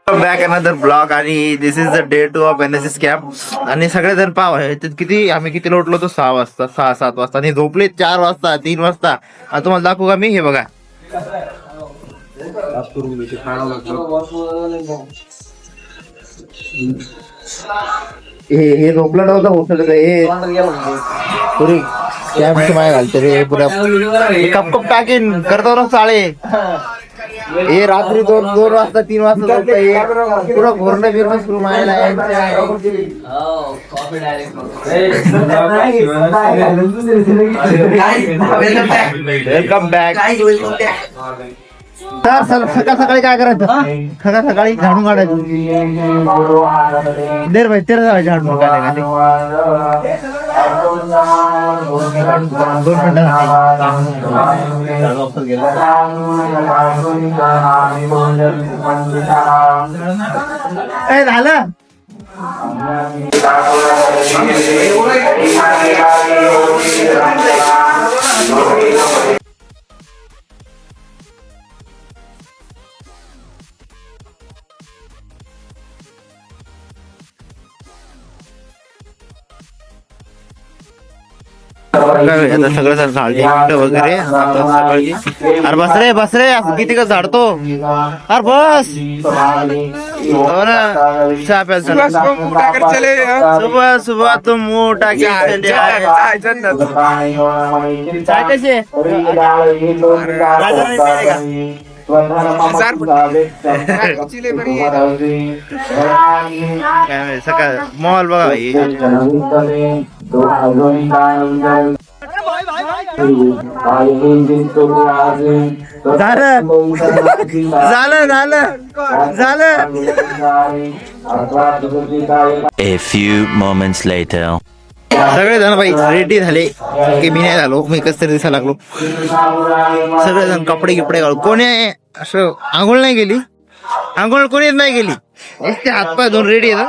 Back another blog आणि this is the day 2 of NSS camp. आणि सगळेजण पाव आहे किती आम्ही किती उठलो तो 6 वाजता 6-7 वाजता आणि झोपले 4 वाजता 3 वाजता. आता तुम्हाला दाखवू का मी हे बघा हे झोपलं नव्हतं होतं हे पुरी कॅम्पची माय घालते रे पुऱ्या कप कप टाकीन करतो ना चाळे. हे रात्री 2 वाजता 3 वाजता झोपतं पुरं घोरणं फिरणं सुरू मायला. Welcome back. तर सकाळ सकाळी काय करायचं सकाळ सकाळी झाडून काढायचं. देर भाई तेरा जायचं झाडून काढायला 2 मिनिटं झालं. आता सगळं झाड वगैरे सकाळी. अरे बस रे किती का झाडतो. अरे बस चहा प्यायला सुबह सुबह तुम मोठा चाय कसे सकाळ मॉल बघा झालं. A few moments later. सगळेजण बाई रेडी झाले की मी नाही झालो. मी कस तरी दिसायला लागलो. सगळेजण कपडे गिपडे घालून कोणी असं आंघोळ नाही गेली. आंघोळ कोणीच नाही गेली. नुसते हातपाय धुवून रेडी आहे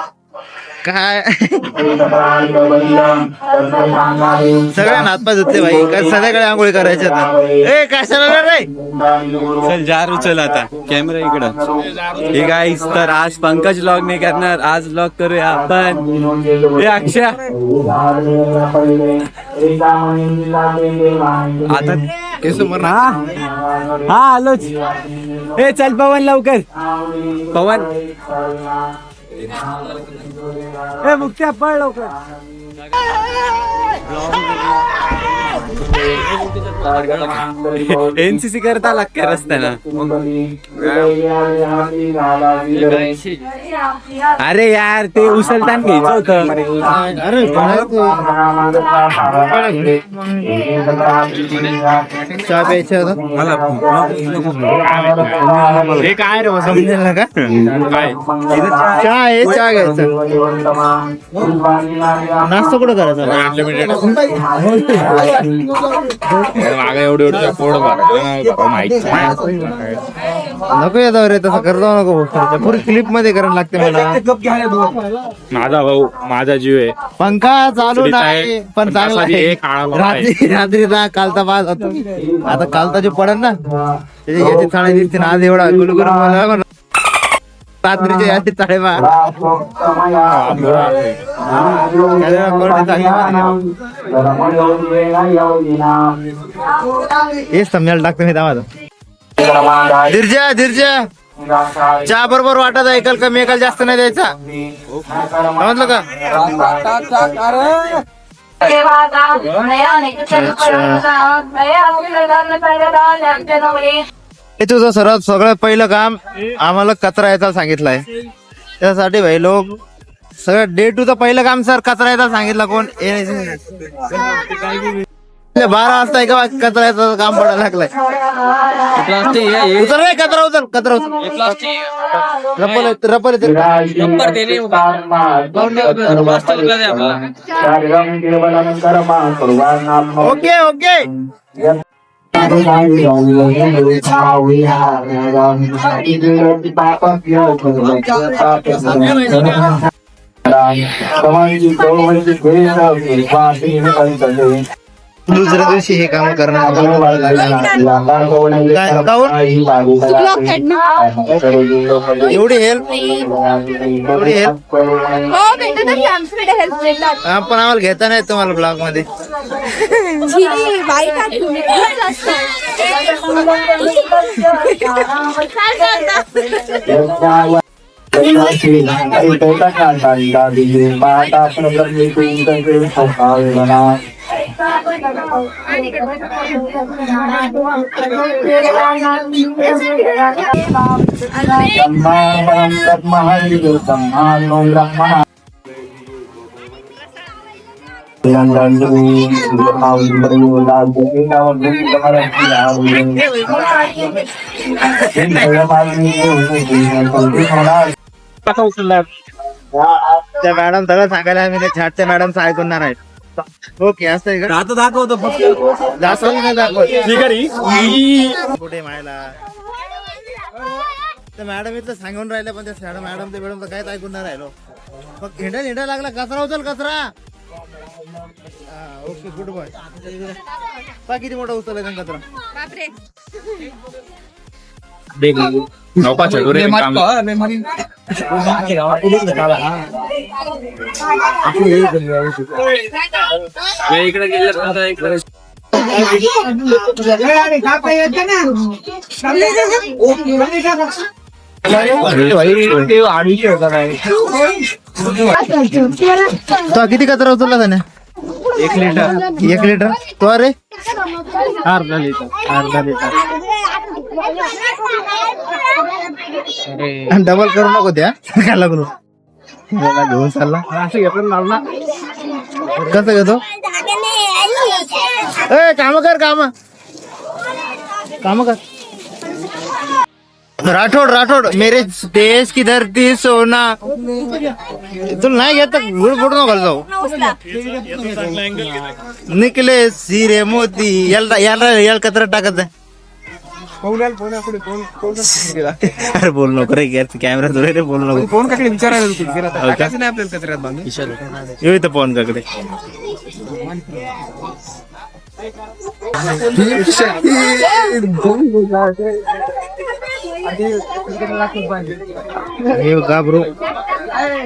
काय. सगळ्यांना हातपाय धुतले भाई काय संध्याकाळी आंघोळी करायच्या. काय चालणार रे. चल जार उचल आता कॅमेरा इकडं. हे गाईस तर आज पंकज व्लॉग नाही करणार. आज व्लॉग करूया आपण. हे अक्षय आता हा आलोच. हे चल पवन लवकर. पवन हे मुक्त्या पळ लवकर. NCC करता लागते रस्त्यानं. अरे यार ते उचलताना घ्यायचं होतं. चहा प्यायचं होतं मला. हे काय रे समजेल ना का चहा आहे. चहा घ्यायचा. नाश्ता कुठं करायचा अनलिमिटेड नको येतो रे तसं करतो नको. पुरी क्लिप मध्ये करायला लागते मला. माझा भाऊ माझा जीव आहे. पंखा चालू नाही पण चांगला आहे. रात्रीचा कालचा पास होतो. आता कालचा जो पडेल ना त्याची याची चाळे दिसते ना. आज एवढा गुलगुल मला रात्रीच्या याची चाळे बा हेच समजायला लागतं मी त्यामध्ये. धीरजा चहा बरोबर वाटत ऐकाल कमी ऐकाल जास्त नाही द्यायचा समजलं का. हे तुझं सर्वात सगळं पहिलं काम आम्हाला कचरा यायचा सांगितलंय. त्यासाठी भाई लोक सगळं डे 2 पहिलं काम सर कचरा यायचा सांगितलं. कोण 12 वाजता एका कचरा यायचं काम पडायला लागलाय. उचल रे कचरा उचल रबर ओके ओके. दुसऱ्या दिवशी हे काम करणार एवढी हेल्प पण आम्हाला घेता नाही तुम्हाला ब्लॉग मध्ये. त्या मॅडम सगळं सांगायला आम्ही छाटच्या मॅडमचं ऐकणार आहेत. ओके असं आहे का? आता दाखवतो फक्त दाखवत नाही दाखवत कुठे मायला त्या मॅडम इथलं सांगून राहिलं पण त्या मॅडम ते मॅडम तर काहीच ऐकून नाही राहिलो. मग हिंडा लागला कचरा उचल कचरा. Okay good boy. पा किती मोठा उचल आहे कचरा. इकडे गेलं तो किती कचरा उचलला त्याने. 1 लिटर तो अरे अर्धा लिटर डबल करू नको त्या काय लागलो घेऊन चालला असं घेतो. कसं घेतो काम कर. राठोड मेरे देश की धरती सोना. तुला नाही घेत गुड फोटो नको जाऊ. निकले सिरे मोती याला कचरा टाकत आहे. अरे बोल नको रे कॅमेरा जोडे रे बोल नको. फोन काकडे विचारायला आपल्याला कचऱ्यात बांधून येऊ इथं फोन काकडे. घाबरू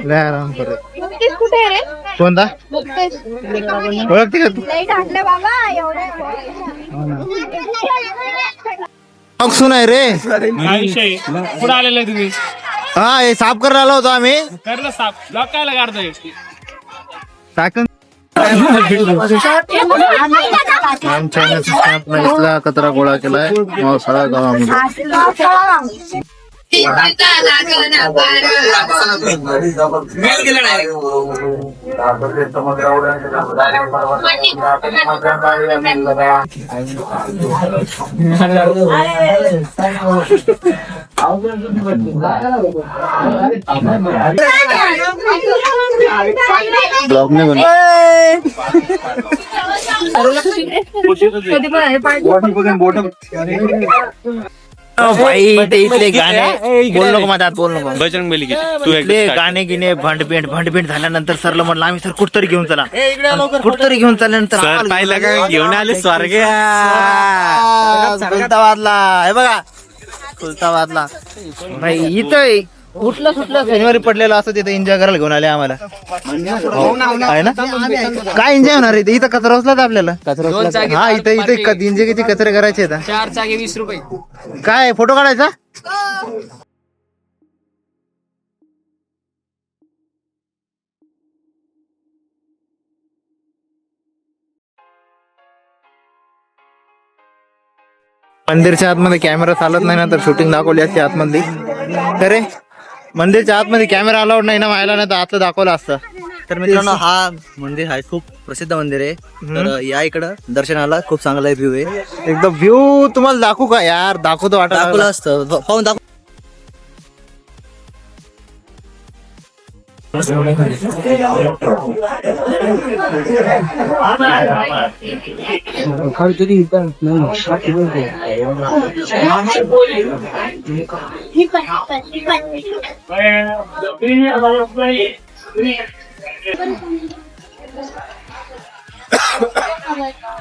लय आराम कर. कोणता ओळखते का तू. सुन आहे रे कुठं आलेलं आहे तुम्ही. हा हे साफ करायला आलो होतो आम्ही. करलं साफ लॉक काय काढतोय. टाकून इथला कचरा गोळा केलाय सगळ्या गावामध्ये. ब्लॉग नाही बनव. भाई ते इथले गाणे बोल नको माझ्यात बोल नको. बजरंग बली तू इथले गाणे गिणे भंडपेंट झाल्यानंतर सरला म्हटलं आम्ही सर कुठतरी घेऊन चला. कुठतरी घेऊन चालल्यानंतर पाहिलं का घेऊन आले स्वर्ग. खुलताबादला हे बघा खुलताबादला भाई इथं उठलं शनिवारी पडलेलं असं तिथे एन्जॉय करायला घेऊन आले आम्हाला. आहे ना काय एन्जॉय होणार इथे. इथं कचरा उचलाच आपल्याला. हा इथे एन्जॉय किती कचरे करायचे. 4 चाकी 20 रुपये. काय फोटो काढायचा. मंदिरच्या आतमध्ये कॅमेरा चालत नाही ना तर शूटिंग दाखवली असते आतमध्ये. अरे मंदिरच्या आतमध्ये कॅमेरा अलाउड नाही ना व्हायला नाही तर आतलं दाखवलं असतं. तर मित्रांनो हा मंदिर आहे खूप प्रसिद्ध मंदिर आहे. तर या इकडं दर्शनाला खूप चांगला व्ह्यू आहे. एकदम व्ह्यू तुम्हाला दाखवू का यार. दाखवतो दाखवलं असतं पाहून दाखव.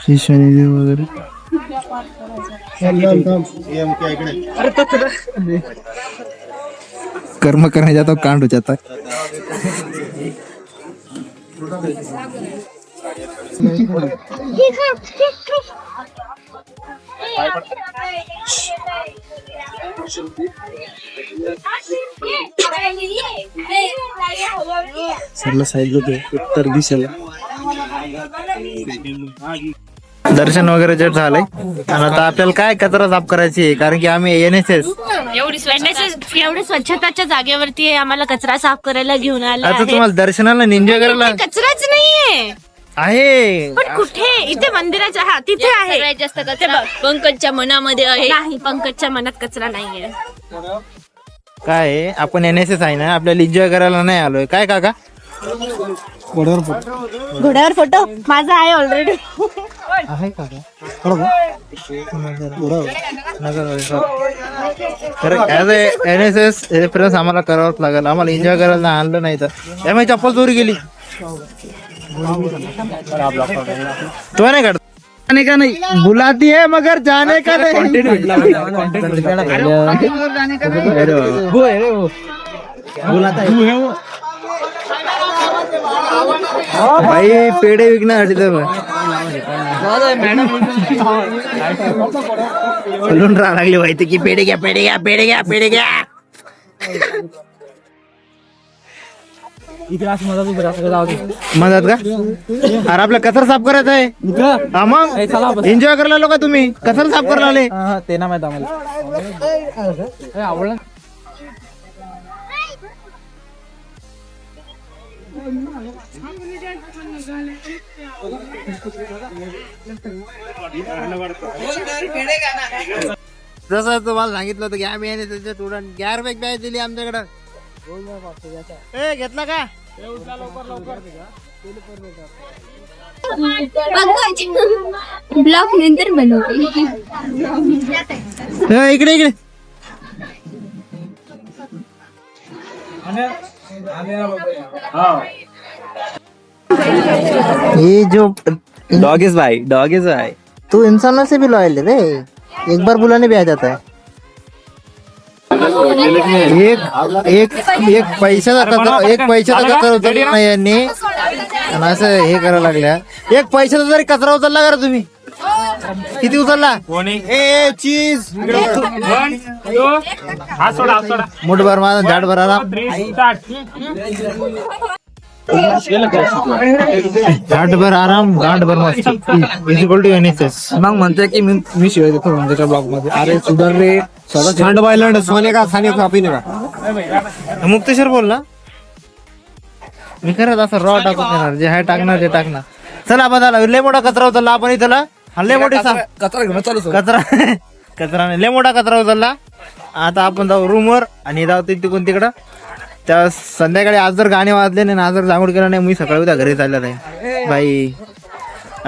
शिष्यनिधी वगैरे कर्म करने जाता हूँ कांड हो जाता है. सरला साईडला ते उत्तर दिशेला दर्शन वगैरे जे झालंय आणि आता आपल्याला काय कचरा साफ करायची आहे कारण की आम्ही NSS एवढी स्वच्छताच्या जागेवरती आम्हाला कचरा साफ करायला घेऊन आला आता आहे. तुम्हाला दर्शनाला एन्जॉय करायला इथे कचराच नाहीये आहे. पण कुठे इथे मंदिराच्या हा तिथे आहे सगळ्यात जास्त कचरा पंकजच्या मनामध्ये आहे. नाही पंकजच्या मनात कचरा नाहीये. काय आहे, आपण NSS आहे ना आपल्याला एन्जॉय करायला नाही आलोय काय काका. घोड्यावर फोटो माझा आहे ऑलरेडी. आहे काका ऍज NSS रेफरन्स आम्हाला करावंच लागेल. आम्हाला एन्जॉय करायला आणलं नाही तर त्यामुळे चप्पल चोरी गेली तो नाही काढत. जाने का नहीं बुलाती है मगर जाने का नहीं. भाई पेढे विकण्यासाठी तर बोलून राहा लागले माहिती की पेढे घ्या पेढे घ्या पेढे घ्या पेढे घ्या. मदत का अरे आपला कचरा साफ करायचा आहे हा मग एन्जॉय करायला आलो का तुम्ही कचरा साफ करायला आले. ते ना माहित आम्हाला आवडलं. जसं तुम्हाला सांगितलं होतं की आम्ही त्याचे स्टुडंट गॅर बॅग बॅग दिली आमच्याकडं. ए घेतला का ब्लॉग नंतर बनवते. इकडे इकडे ये जो डॉग इज भाई. तू इंसानों से भी लॉयल है रे. एक बार बुलाने भी आ जाता है. एक पैशाचा कचरा उचलला नाही यांनी आणि असं हे करायला लागल्या. एक पैशाचा जरी कचरा उचलला करा तुम्ही किती उचलला ए चीज मुठभर माझा झाडभर आला झाडभर आराम गांठभर मस्त इक्वल टू NSS. मग म्हणतोय की मी शिवाय देतो त्याच्या ब्लॉग मध्ये. अरे सुधर रे सोने का खाने का पिणे का. मुक्तेश्वर बोल ना मी करत असं रॉ टाकून देणार जे आहे टाकणार ते टाकणार. चला बदला लय मोठा कचरा उचलला आपण इथला लय मोठी कचरा घेऊन चालू कचरा नाही लय मोठा कचरा उचलला. आता आपण जाऊ रूमवर आणि जाऊ तिकडून तिकडं त्या संध्याकाळी आज जर गाणे वाजले नाही आज जर जांभूळ केला नाही मी सकाळी उद्या घरी चालला नाही बाई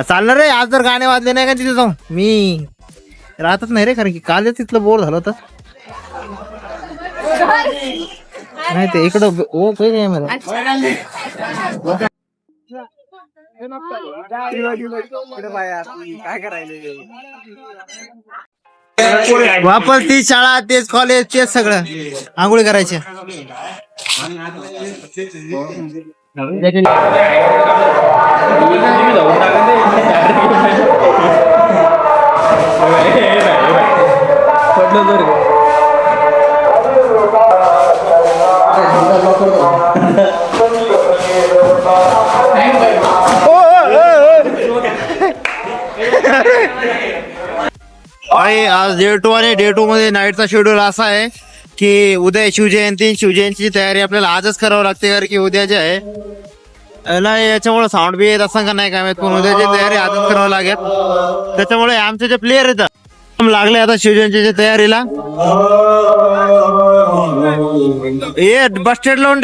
चालणार रे. आज जर गाणे वाजले नाही का तिथे जाऊन मी राहतच नाही रे कारण की काल तिथलं बोर झालं होतं नाही ते इकडं ओ काय मला काय करायला. वापस ती शाळा तेच कॉलेज तेच सगळं आंघोळी करायचे. आज डे 2 आणि डे 2 मध्ये नाईटचा शेड्यूल असा आहे की उद्या शिवजयंतीची तयारी आपल्याला आजच करावं लागते कारण की उद्या जे आहे नाही याच्यामुळे साऊंड बी येत असं का नाही काय माहित पण उद्याची तयारी आजच करावं लागेल. त्याच्यामुळे आमचे जे प्लेयर आहेत लागले आता शिवजयंतीच्या तयारीला. ये बस स्टँड लावून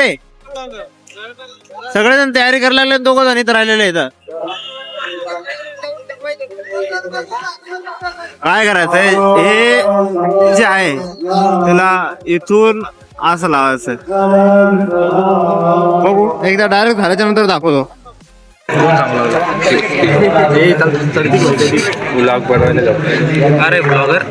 सगळेजण तयारी करायला लागले. 2 जण इथं राहिलेले इथं काय करायचंय हे जे आहे त्याला इथून असं लावायचं बघू एकदा डायरेक्ट झाल्याच्या नंतर दाखवतो. ब्लॉग बनवायला जाऊ. अरे ब्लॉगर